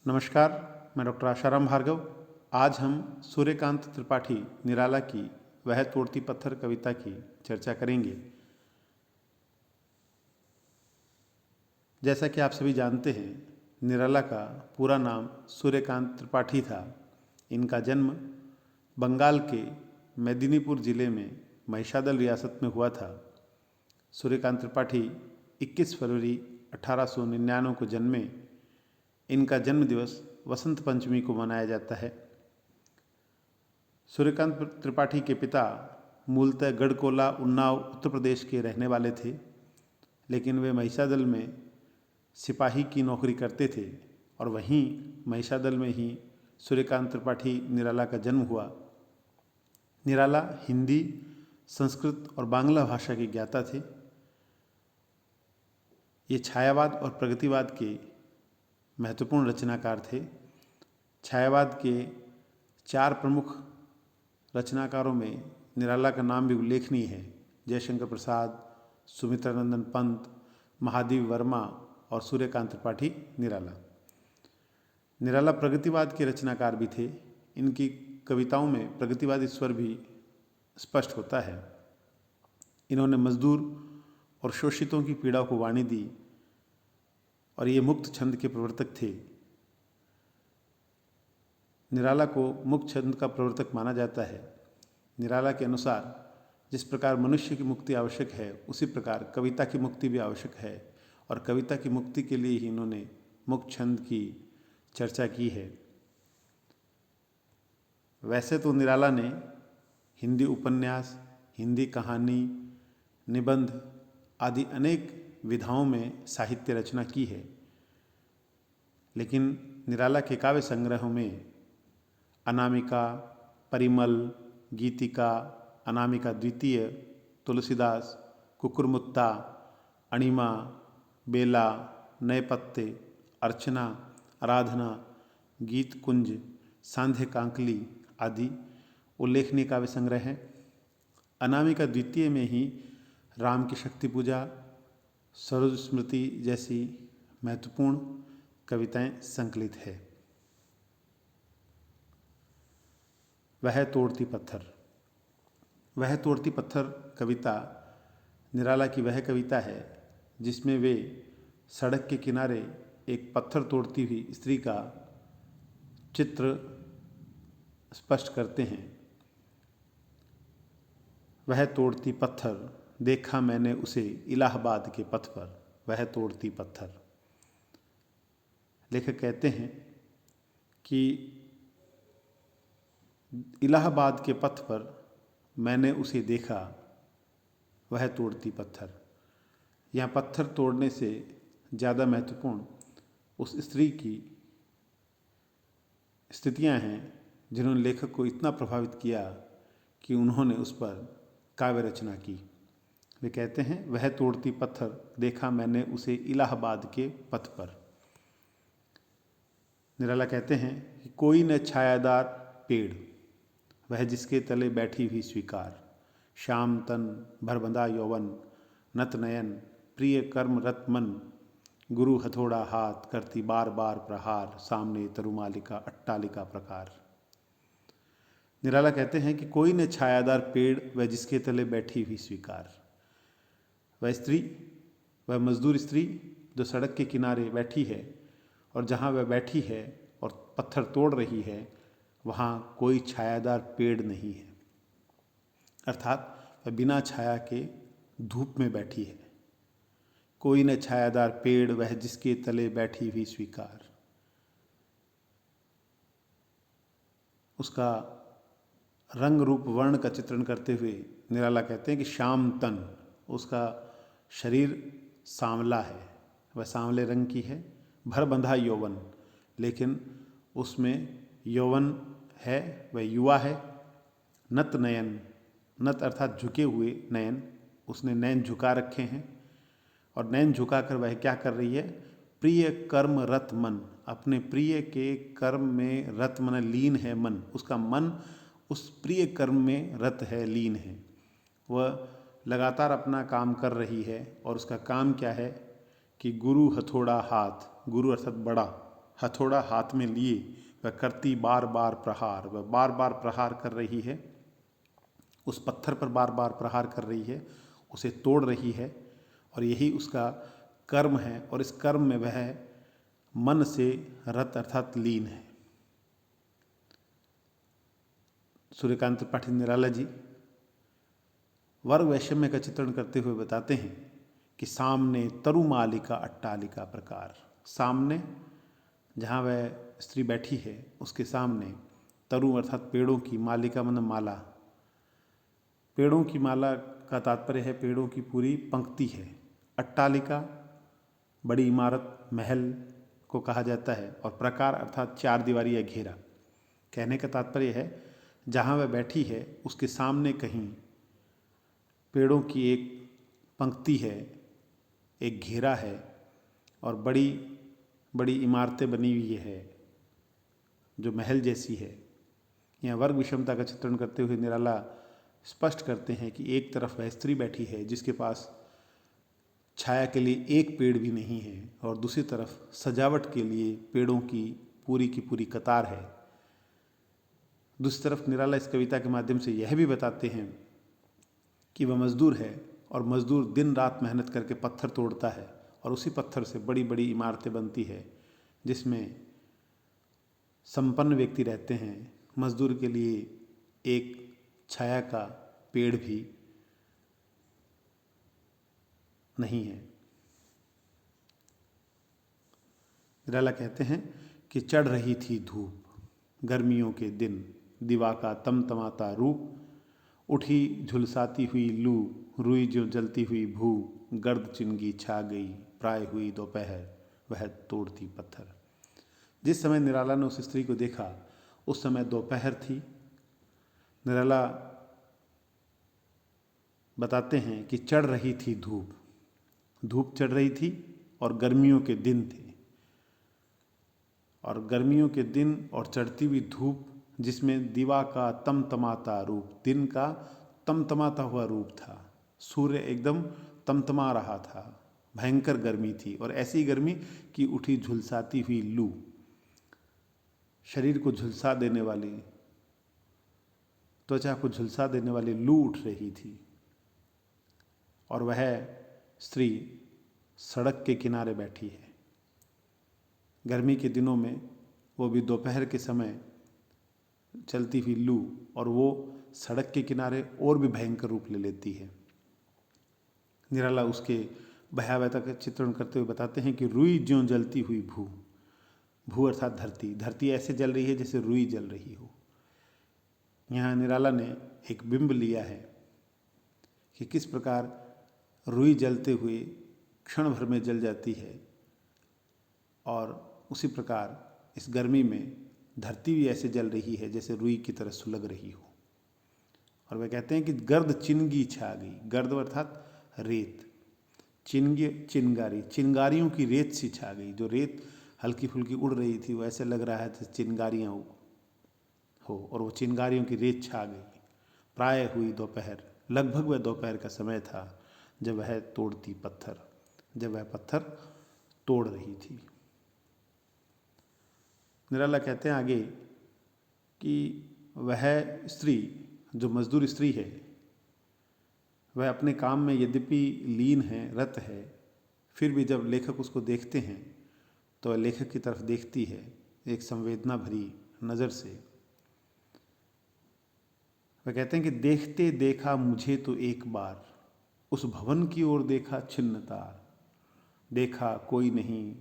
नमस्कार, मैं डॉक्टर आशाराम भार्गव। आज हम सूर्यकांत त्रिपाठी निराला की वह तोड़ती पत्थर कविता की चर्चा करेंगे। जैसा कि आप सभी जानते हैं, निराला का पूरा नाम सूर्यकांत त्रिपाठी था। इनका जन्म बंगाल के मेदिनीपुर जिले में महिषादल रियासत में हुआ था। सूर्यकांत त्रिपाठी 21 फरवरी 1899 को जन्मे। इनका जन्म दिवस वसंत पंचमी को मनाया जाता है। सूर्यकांत त्रिपाठी के पिता मूलतः गढ़कोला उन्नाव उत्तर प्रदेश के रहने वाले थे, लेकिन वे महिषादल में सिपाही की नौकरी करते थे और वहीं महिषादल में ही सूर्यकांत त्रिपाठी निराला का जन्म हुआ। निराला हिंदी, संस्कृत और बांग्ला भाषा के ज्ञाता थे। ये छायावाद और प्रगतिवाद के महत्वपूर्ण रचनाकार थे। छायावाद के 4 प्रमुख रचनाकारों में निराला का नाम भी उल्लेखनीय है: जयशंकर प्रसाद, सुमित्रानंदन पंत, महादेवी वर्मा और सूर्यकांत त्रिपाठी निराला। निराला प्रगतिवाद के रचनाकार भी थे। इनकी कविताओं में प्रगतिवादी स्वर भी स्पष्ट होता है। इन्होंने मजदूर और शोषितों की पीड़ा को वाणी दी और ये मुक्त छंद के प्रवर्तक थे। निराला को मुक्त छंद का प्रवर्तक माना जाता है। निराला के अनुसार जिस प्रकार मनुष्य की मुक्ति आवश्यक है, उसी प्रकार कविता की मुक्ति भी आवश्यक है, और कविता की मुक्ति के लिए ही इन्होंने मुक्त छंद की चर्चा की है। वैसे तो निराला ने हिंदी उपन्यास, हिंदी कहानी, निबंध आदि अनेक विधाओं में साहित्य रचना की है, लेकिन निराला के काव्य संग्रहों में अनामिका, परिमल, गीतिका, अनामिका द्वितीय, तुलसीदास, कुकुरमुत्ता, अणिमा, बेला, नए पत्ते, अर्चना, आराधना, गीत कुंज, सांध्य कांकली आदि उल्लेखनीय काव्य संग्रह हैं। अनामिका द्वितीय में ही राम की शक्ति पूजा, सरोज स्मृति जैसी महत्वपूर्ण कविताएं संकलित है। वह तोड़ती पत्थर। वह तोड़ती पत्थर कविता निराला की वह कविता है जिसमें वे सड़क के किनारे एक पत्थर तोड़ती हुई स्त्री का चित्र स्पष्ट करते हैं। वह तोड़ती पत्थर, देखा मैंने उसे इलाहाबाद के पथ पर। वह तोड़ती पत्थर। लेखक कहते हैं कि इलाहाबाद के पथ पर मैंने उसे देखा, वह तोड़ती पत्थर। यहाँ पत्थर तोड़ने से ज़्यादा महत्वपूर्ण उस स्त्री की स्थितियाँ हैं जिन्होंने लेखक को इतना प्रभावित किया कि उन्होंने उस पर काव्य रचना की। वे कहते हैं, वह तोड़ती पत्थर, देखा मैंने उसे इलाहाबाद के पथ पर। निराला कहते हैं कि कोई न छायादार पेड़, वह जिसके तले बैठी हुई स्वीकार। श्याम तन, भरबंधा यौवन, नत नयन, प्रिय कर्म रत मन, गुरु हथौड़ा हाथ, करती बार बार प्रहार, सामने तरुमालिका अट्टालिका प्रकार। निराला कहते हैं कि कोई न छायादार पेड़, वह जिसके तले बैठी हुई स्वीकार। वह स्त्री, वह मजदूर स्त्री जो सड़क के किनारे बैठी है, और जहाँ वह बैठी है और पत्थर तोड़ रही है, वहाँ कोई छायादार पेड़ नहीं है। अर्थात वह बिना छाया के धूप में बैठी है। कोई न छायादार पेड़, वह जिसके तले बैठी हुई स्वीकार। उसका रंग रूप वर्ण का चित्रण करते हुए निराला कहते हैं कि श्याम तन, उसका शरीर सांवला है, वह सांवले रंग की है। भरबंधा यौवन, लेकिन उसमें यौवन है, वह युवा है। नत नयन, नत अर्थात झुके हुए नयन, उसने नयन झुका रखे हैं, और नयन झुकाकर वह क्या कर रही है? प्रिय कर्म रत मन, अपने प्रिय के कर्म में रत मन लीन है मन। उसका मन उस प्रिय कर्म में रत है, लीन है। वह लगातार अपना काम कर रही है, और उसका काम क्या है कि गुरु हथौड़ा हाथ, गुरु अर्थात बड़ा, हथौड़ा हाथ में लिए वह करती बार बार प्रहार, वह बार बार प्रहार कर रही है, उस पत्थर पर बार बार प्रहार कर रही है, उसे तोड़ रही है, और यही उसका कर्म है। और इस कर्म में वह मन से रत अर्थात लीन है। सूर्यकांत त्रिपाठी निराला जी वर्ग वैषम्य का चित्रण करते हुए बताते हैं कि सामने तरुमालिका अट्टालिका प्रकार, सामने जहाँ वह स्त्री बैठी है उसके सामने तरु अर्थात पेड़ों की, मालिका मतलब माला, पेड़ों की माला का तात्पर्य है पेड़ों की पूरी पंक्ति है। अट्टालिका बड़ी इमारत, महल को कहा जाता है, और प्रकार अर्थात चार दीवारी या घेरा। कहने का तात्पर्य है जहाँ वह बैठी है उसके सामने कहीं पेड़ों की एक पंक्ति है, एक घेरा है, और बड़ी बड़ी इमारतें बनी हुई है जो महल जैसी है। यहाँ वर्ग विषमता का चित्रण करते हुए निराला स्पष्ट करते हैं कि एक तरफ वह स्त्री बैठी है जिसके पास छाया के लिए एक पेड़ भी नहीं है, और दूसरी तरफ सजावट के लिए पेड़ों की पूरी कतार है। दूसरी तरफ निराला इस कविता के माध्यम से यह भी बताते हैं कि वह मजदूर है, और मजदूर दिन रात मेहनत करके पत्थर तोड़ता है, और उसी पत्थर से बड़ी बड़ी इमारतें बनती है जिसमें संपन्न व्यक्ति रहते हैं। मजदूर के लिए एक छाया का पेड़ भी नहीं है। निराला कहते हैं कि चढ़ रही थी धूप, गर्मियों के दिन, दिवा का तमतमाता रूप, उठी झुलसाती हुई लू, रुई जो जलती हुई भू, गर्द चिनगी छा गई, प्राय हुई दोपहर, वह तोड़ती पत्थर। जिस समय निराला ने उस स्त्री को देखा उस समय दोपहर थी। निराला बताते हैं कि चढ़ रही थी धूप, धूप चढ़ रही थी, और गर्मियों के दिन थे, और गर्मियों के दिन और चढ़ती हुई धूप जिसमें दिवा का तमतमाता रूप, दिन का तमतमाता हुआ रूप था, सूर्य एकदम तमतमा रहा था, भयंकर गर्मी थी, और ऐसी गर्मी कि उठी झुलसाती हुई लू, शरीर को झुलसा देने वाली, त्वचा को झुलसा देने वाली लू उठ रही थी। और वह स्त्री सड़क के किनारे बैठी है। गर्मी के दिनों में, वो भी दोपहर के समय चलती हुई लू, और वो सड़क के किनारे और भी भयंकर रूप ले लेती है। निराला उसके भयावहता का चित्रण करते हुए बताते हैं कि रुई ज्यों जलती हुई भू, भू अर्थात धरती, धरती ऐसे जल रही है जैसे रुई जल रही हो। यहाँ निराला ने एक बिंब लिया है कि किस प्रकार रुई जलते हुए क्षण भर में जल जाती है, और उसी प्रकार इस गर्मी में धरती भी ऐसे जल रही है जैसे रुई की तरह सुलग रही हो। और वह कहते हैं कि गर्द चिनगी छा गई, गर्द अर्थात रेत, चिनगी चिनगारी, चिनगारियों की रेत सी छा गई। जो रेत हल्की फुल्की उड़ रही थी वो ऐसे लग रहा है जैसे चिनगारियाँ हो, और वो चिनगारियों की रेत छा गई। प्राय हुई दोपहर, लगभग वह दोपहर का समय था जब वह तोड़ती पत्थर, जब वह पत्थर तोड़ रही थी। निराला कहते हैं आगे कि वह स्त्री, जो मजदूर स्त्री है, वह अपने काम में यद्यपि लीन है, रत है, फिर भी जब लेखक उसको देखते हैं तो वह लेखक की तरफ देखती है एक संवेदना भरी नज़र से। वह कहते हैं कि देखते देखा मुझे तो एक बार, उस भवन की ओर देखा छिन्न तार, देखा कोई नहीं,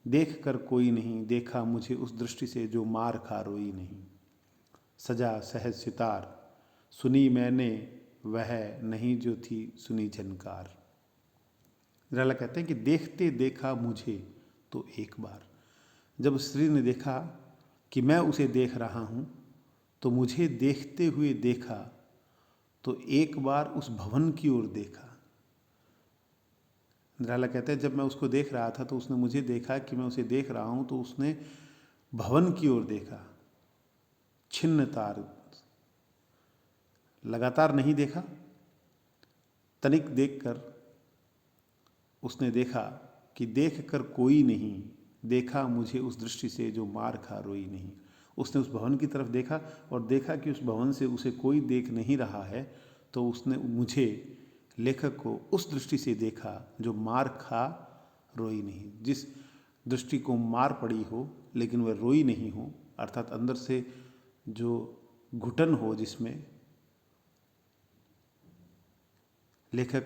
देख कर कोई नहीं, देखा मुझे उस दृष्टि से जो मार खा रोई नहीं। सजा सहज सितार, सुनी मैंने वह नहीं जो थी सुनी झनकार। निराला कहते हैं कि देखते देखा मुझे तो एक बार, जब स्त्री ने देखा कि मैं उसे देख रहा हूँ तो मुझे देखते हुए देखा, तो एक बार उस भवन की ओर देखा। निराला कहते हैं जब मैं उसको देख रहा था तो उसने मुझे देखा कि मैं उसे देख रहा हूँ, तो उसने भवन की ओर देखा। छिन्न तार, लगातार नहीं देखा, तनिक देखकर उसने देखा कि देख कर कोई नहीं, देखा मुझे उस दृष्टि से जो मार खा रोई नहीं। उसने उस भवन की तरफ देखा और देखा कि उस भवन से उसे कोई देख नहीं रहा है, तो उसने मुझे, लेखक को, उस दृष्टि से देखा जो मार खा रोई नहीं। जिस दृष्टि को मार पड़ी हो लेकिन वह रोई नहीं हो, अर्थात अंदर से जो घुटन हो, जिसमें लेखक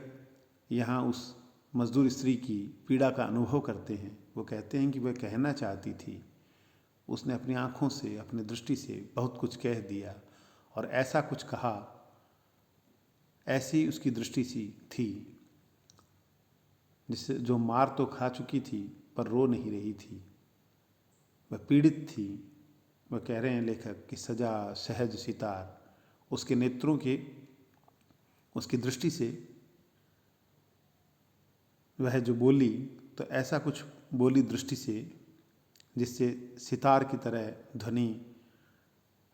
यहाँ उस मजदूर स्त्री की पीड़ा का अनुभव करते हैं। वो कहते हैं कि वह कहना चाहती थी, उसने अपनी आँखों से, अपनी दृष्टि से बहुत कुछ कह दिया और ऐसा कुछ कहा, ऐसी उसकी दृष्टि सी थी जिससे जो मार तो खा चुकी थी पर रो नहीं रही थी, वह पीड़ित थी। वह कह रहे हैं लेखक कि सजा सहज सितार, उसके नेत्रों के, उसकी दृष्टि से वह जो बोली तो ऐसा कुछ बोली दृष्टि से जिससे सितार की तरह ध्वनि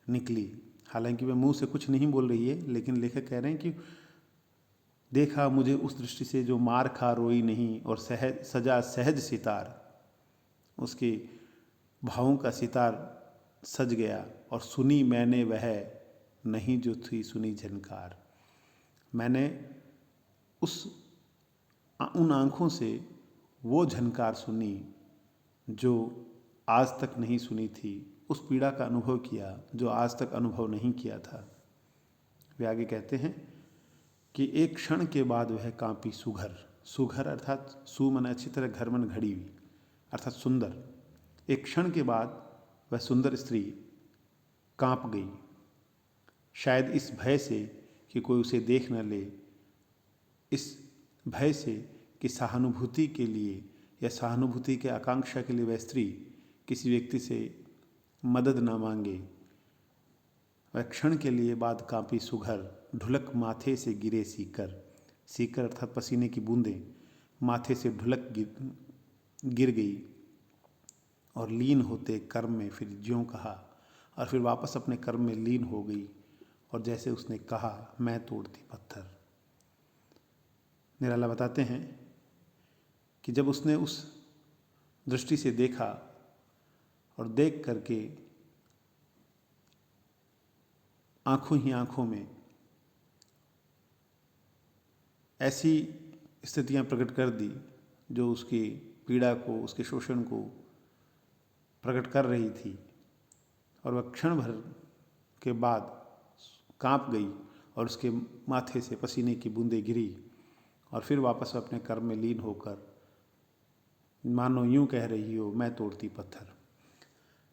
निकली। हालांकि वह मुंह से कुछ नहीं बोल रही है, लेकिन लेखक कह रहे हैं कि देखा मुझे उस दृष्टि से जो मार खा रोई नहीं, और सहज सजा सहज सितार, उसके भावों का सितार सज गया। और सुनी मैंने वह नहीं जो थी सुनी झनकार, मैंने उन आँखों से वो झनकार सुनी जो आज तक नहीं सुनी थी, उस पीड़ा का अनुभव किया जो आज तक अनुभव नहीं किया था। वे आगे कहते हैं कि एक क्षण के बाद वह कांपी सुघर, सुघर अर्थात सु मन अच्छी तरह, घर मन घड़ी हुई अर्थात सुंदर। एक क्षण के बाद वह सुंदर स्त्री कांप गई, शायद इस भय से कि कोई उसे देख न ले, इस भय से कि सहानुभूति के लिए या सहानुभूति के आकांक्षा के लिए वह स्त्री किसी व्यक्ति से मदद न मांगे। वह क्षण के लिए बाद कांपी सुघर, ढुलक माथे से गिरे सीकर, सीकर अर्थात पसीने की बूंदें माथे से ढुलक गिर गई और लीन होते कर्म में फिर ज्यों कहा, और फिर वापस अपने कर्म में लीन हो गई और जैसे उसने कहा, मैं तोड़ती पत्थर। निराला बताते हैं कि जब उसने उस दृष्टि से देखा और देख करके आंखों ही आंखों में ऐसी स्थितियां प्रकट कर दी जो उसकी पीड़ा को, उसके शोषण को प्रकट कर रही थी, और वह क्षण भर के बाद कांप गई और उसके माथे से पसीने की बूंदें गिरी और फिर वापस अपने कर्म में लीन होकर मानो यूं कह रही हो, मैं तोड़ती पत्थर।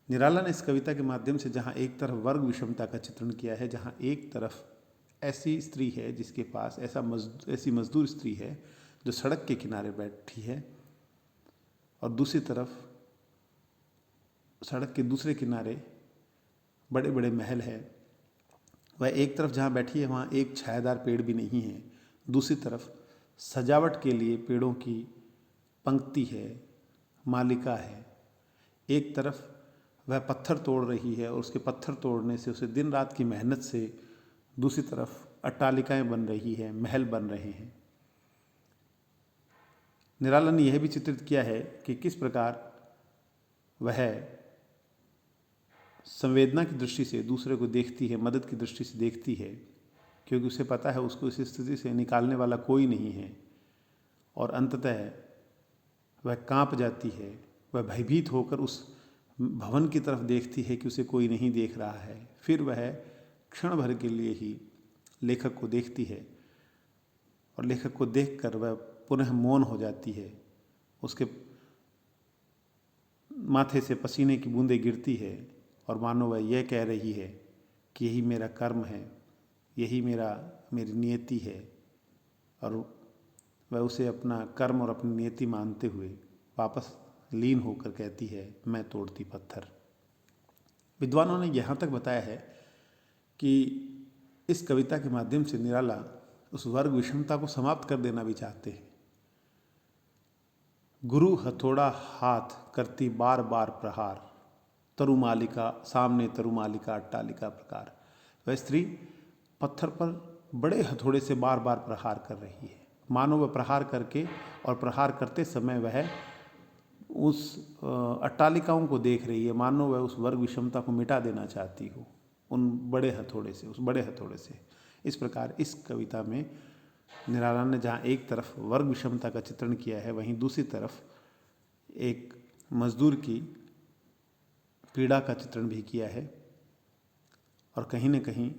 निराला ने इस कविता के माध्यम से जहाँ एक तरफ वर्ग विषमता का चित्रण किया है, जहाँ एक तरफ ऐसी स्त्री है जिसके पास ऐसी मजदूर स्त्री है जो सड़क के किनारे बैठी है, और दूसरी तरफ सड़क के दूसरे किनारे बड़े बड़े महल है। वह एक तरफ जहाँ बैठी है वहाँ एक छायादार पेड़ भी नहीं है, दूसरी तरफ सजावट के लिए पेड़ों की पंक्ति है, मालिका है। एक तरफ वह पत्थर तोड़ रही है और उसके पत्थर तोड़ने से, उसे दिन रात की मेहनत से दूसरी तरफ अट्टालिकाएं बन रही है, महल बन रहे हैं। निराला ने यह भी चित्रित किया है कि किस प्रकार वह संवेदना की दृष्टि से दूसरे को देखती है, मदद की दृष्टि से देखती है, क्योंकि उसे पता है उसको इस स्थिति से निकालने वाला कोई नहीं है, और अंततः वह कांप जाती है। वह भयभीत होकर उस भवन की तरफ देखती है कि उसे कोई नहीं देख रहा है। फिर वह क्षण भर के लिए ही लेखक को देखती है और लेखक को देखकर वह पुनः मौन हो जाती है। उसके माथे से पसीने की बूंदें गिरती है और मानो वह यह कह रही है कि यही मेरा कर्म है, यही मेरी नियति है, और वह उसे अपना कर्म और अपनी नियति मानते हुए वापस लीन होकर कहती है, मैं तोड़ती पत्थर। विद्वानों ने यहाँ तक बताया है कि इस कविता के माध्यम से निराला उस वर्ग विषमता को समाप्त कर देना भी चाहते हैं। गुरु हथौड़ा हाथ करती बार बार प्रहार, तरुमालिका सामने तरुमालिका अट्टालिका प्रकार। वह स्त्री पत्थर पर बड़े हथौड़े से बार बार प्रहार कर रही है, मानो वह प्रहार करके और प्रहार करते समय वह उस अट्टालिकाओं को देख रही है, मानो वह उस वर्ग विषमता को मिटा देना चाहती हो उन बड़े हथौड़े से, उस बड़े हथौड़े से। इस प्रकार इस कविता में निराला ने जहाँ एक तरफ वर्ग विषमता का चित्रण किया है, वहीं दूसरी तरफ एक मजदूर की पीड़ा का चित्रण भी किया है और कहीं न कहीं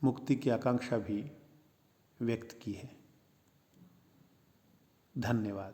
मुक्ति की आकांक्षा भी व्यक्त की है। धन्यवाद।